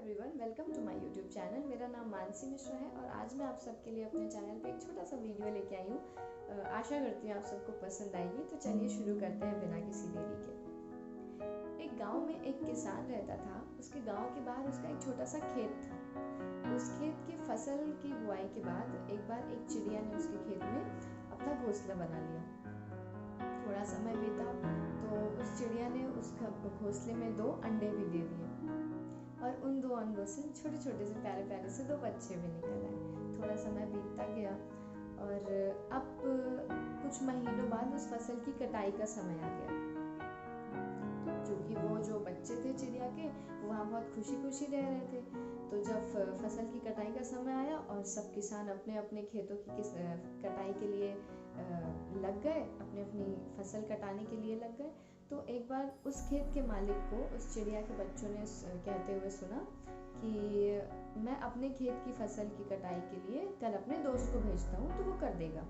Everyone, welcome to my YouTube channel. मेरा नाम मानसी मिश्रा है और आज मैं आप सबके लिए अपने चैनल पे एक छोटा सा वीडियो लेके आई हूँ। आशा करती हूँ आप सबको पसंद आएगी। तो चलिए शुरू करते हैं बिना किसी देरी के। एक गांव में एक किसान रहता था। उसके गांव के बाहर उसका एक छोटा सा खेत था। उस खेत की फसल की बुआई के बाद एक बार एक चिड़िया ने उसके खेत में अपना घोंसला बना लिया। थोड़ा समय बीता तो उस चिड़िया ने उस घोंसले में 2 अंडे भी दे दिए और उन 2 अंडों से छोटे छोटे से प्यारे प्यारे से 2 बच्चे भी निकल आए। थोड़ा समय बीतता गया और अब कुछ महीनों बाद उस फसल की कटाई का समय आ गया। क्योंकि वो जो बच्चे थे चिड़िया के, वो वहाँ बहुत खुशी खुशी रह रहे थे। तो जब फसल की कटाई का समय आया और सब किसान अपने अपने खेतों की कटाई के लिए लग गए, अपनी अपनी फसल कटाने के लिए लग गए, तो एक बार उस खेत के मालिक को उस चिड़िया के बच्चों ने कहते हुए सुना कि मैं अपने खेत की फसल की कटाई के लिए कल अपने दोस्त को भेजता हूँ, तो वो कर देगा।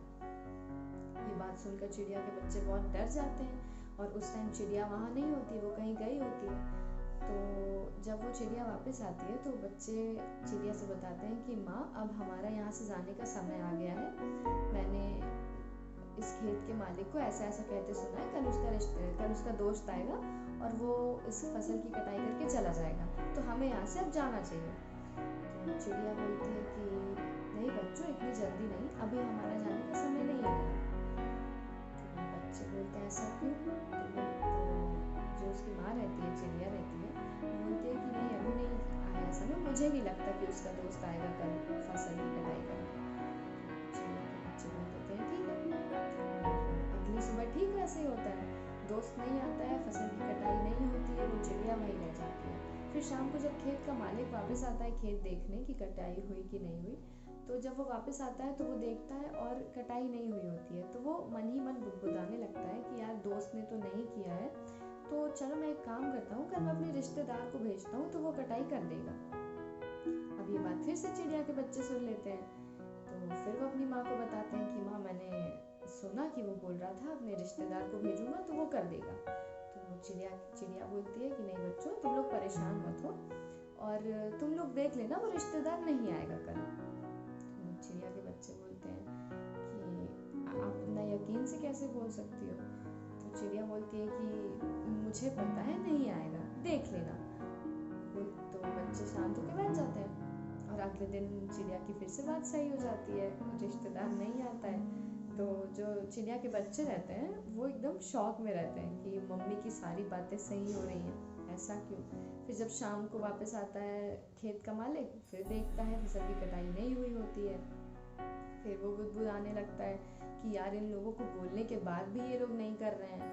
ये बात सुनकर चिड़िया के बच्चे बहुत डर जाते हैं और उस टाइम चिड़िया वहाँ नहीं होती, वो कहीं गई होती है। तो जब वो चिड़िया वापस आती है तो बच्चे चिड़िया से बताते हैं कि माँ, अब हमारा यहाँ से जाने का समय आ गया है। मैंने इस खेत के मालिक को ऐसा ऐसा कहते सुना है, कल उसका दोस्त आएगा और वो इस फसल की कटाई करके चला जाएगा, तो हमें यहाँ से अब जाना चाहिए। तो चिड़िया बोलती है कि नहीं बच्चों, इतनी जल्दी नहीं, अभी हमारा जाने का समय नहीं आएगा। तो बच्चे बोलते हैं ऐसा क्यों? तो जो उसकी माँ रहती है, चिड़िया रहती है, बोलती है कि नहीं अभी नहीं आया समय, मुझे नहीं लगता कि उसका दोस्त आएगा कल फसल की कटाई करने। चिड़िया के बच्चे बोल देते हैं ठीक है। अगली सुबह ठीक वैसे ही होता है, दोस्त नहीं आता है, फसल की कटाई नहीं होती है, वो चिड़िया वहीं रह जाती है। फिर शाम को जब खेत का मालिक वापस आता है खेत देखने की कटाई हुई कि नहीं हुई, तो जब वो वापस आता है तो वो देखता है और कटाई नहीं हुई होती है। तो वो मन ही मन बुदबुदाने लगता है कि यार दोस्त ने तो नहीं किया है, तो चलो मैं एक काम करता हूँ, कल मैं अपने रिश्तेदार को भेजता हूँ तो वो कटाई कर देगा। अब ये बात फिर से चिड़िया के बच्चे सुन लेते हैं, तो फिर वो अपनी माँ को बताते हैं कि माँ, मैंने सुना कि वो बोल रहा था अपने रिश्तेदार को भेजूंगा तो वो कर देगा। तो चिड़िया बोलती है कि नहीं बच्चों, तुम लोग परेशान मत हो और तुम लोग देख लेना, वो रिश्तेदार नहीं आएगा कल। तो चिड़िया के बच्चे बोलते हैं कि आप इतना यकीन से कैसे बोल सकती हो? तो चिड़िया बोलती है कि मुझे पता है नहीं आएगा, देख लेना। तो बच्चे शांत होकर बैठ जाते हैं और अगले दिन चिड़िया की फिर से बात सही हो जाती है, रिश्तेदार नहीं आता है। तो जो चिड़िया के बच्चे रहते हैं वो एकदम शॉक में रहते हैं कि मम्मी की सारी बातें सही हो रही हैं, ऐसा क्यों? फिर जब शाम को वापस आता है खेत का मालिक, फिर देखता है फसल की कटाई नहीं हुई होती है। फिर वो बुदबुदाने लगता है कि यार इन लोगों को बोलने के बाद भी ये लोग नहीं कर रहे हैं,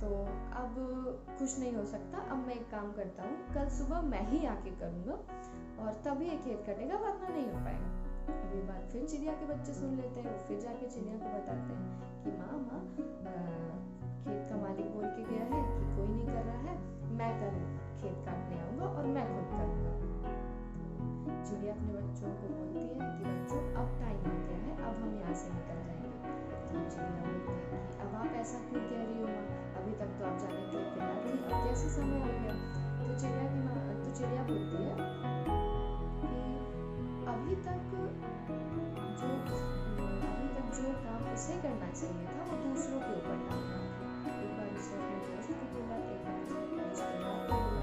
तो अब खुश नहीं हो सकता। अब मैं एक काम करता हूँ, कल सुबह मैं ही आके करूँगा और तभी ये खेत कटेगा, वरना नहीं हो पाएगा। अब ये बात फिर चिड़िया के बच्चे सुन लेते हैं, वो फिर जाके चिड़िया को बताते हैं कि माँ खेत का मालिक बोल के गया है कि कोई नहीं कर रहा है, मैं कल खेत काटने आऊँगा और मैं खुद करूँगा। तो चिड़िया अपने बच्चों को बोलती है कि बच्चों अब टाइम हो गया है, अब हम यहाँ से निकल जाएंगे। तो चिड़िया बोलती है कि अब आप ऐसा क्यों कह रही हो माँ, अभी तक तो आप जाने के लिए तैयार थी, अब कैसे समय हो गया? तो चिड़िया बोलती है कि अभी तक जो काम उसे करना चाहिए था वो दूसरों के ऊपर डाल रहा था। एक बार उसने अपने दोस्त को बोला, एक बार उसने अपने रिश्तेदार को बोला।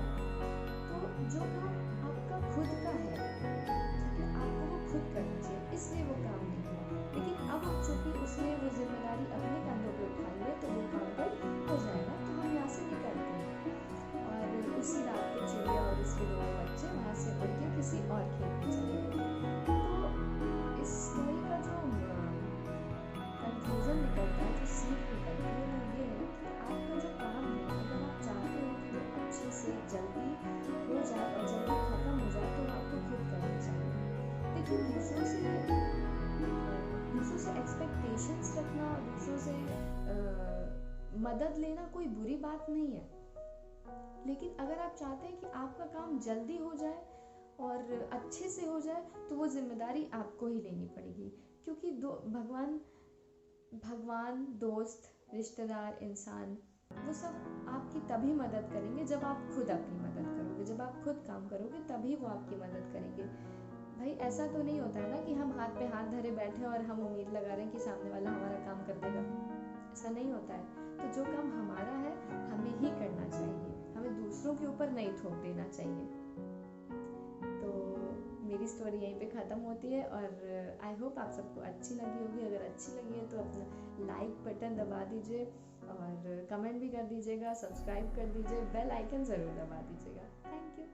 तो जो काम आपका खुद का है, ठीक है, आपको वो खुद करना चाहिए, इसलिए वो काम नहीं हुआ। लेकिन अब चूंकि उसने वो जिम्मेदारी अपने कंधों पे उठा ली है तो वो काम कल हो जाएगा, तो हम यहाँ से निकलते हैं। और उसी रात को चिड़िया और उसके 2 बच्चे वहाँ से उड़ के किसी और खेत में चले गए। तो इस स्टोरी का जो कंक्लूजन निकलता है, जो सीख निकलती है, वो ये है कि आपका जो काम है, अगर आप चाहते हो कि वो अच्छे से जल्दी हो जाए और जल्दी खत्म हो जाए, तो आपको खुद करना चाहिए। लेकिन दूसरों से एक्सपेक्टेशंस रखना, दूसरों से मदद लेना कोई बुरी बात नहीं है। लेकिन अगर आप चाहते हैं कि आपका काम जल्दी हो जाए और अच्छे से हो जाए, तो वो जिम्मेदारी आपको ही लेनी पड़ेगी। क्योंकि भगवान, दोस्त, रिश्तेदार, इंसान, वो सब आपकी तभी मदद करेंगे जब आप खुद अपनी मदद करोगे, जब आप खुद काम करोगे तभी वो आपकी मदद करेंगे। भाई ऐसा तो नहीं होता है ना कि हम हाथ पे हाथ धरे बैठे और हम उम्मीद लगा रहे हैं कि सामने वाला हमारा काम कर देगा। ऐसा नहीं होता है। तो जो काम हमारा है हमें ही करना चाहिए, हमें दूसरों के ऊपर नहीं थोप देना चाहिए। तो मेरी स्टोरी यहीं पे ख़त्म होती है और आई होप आप सबको अच्छी लगी होगी। अगर अच्छी लगी है तो अपना लाइक बटन दबा दीजिए और कमेंट भी कर दीजिएगा, सब्सक्राइब कर दीजिए, बेल आइकन ज़रूर दबा दीजिएगा। Thank you.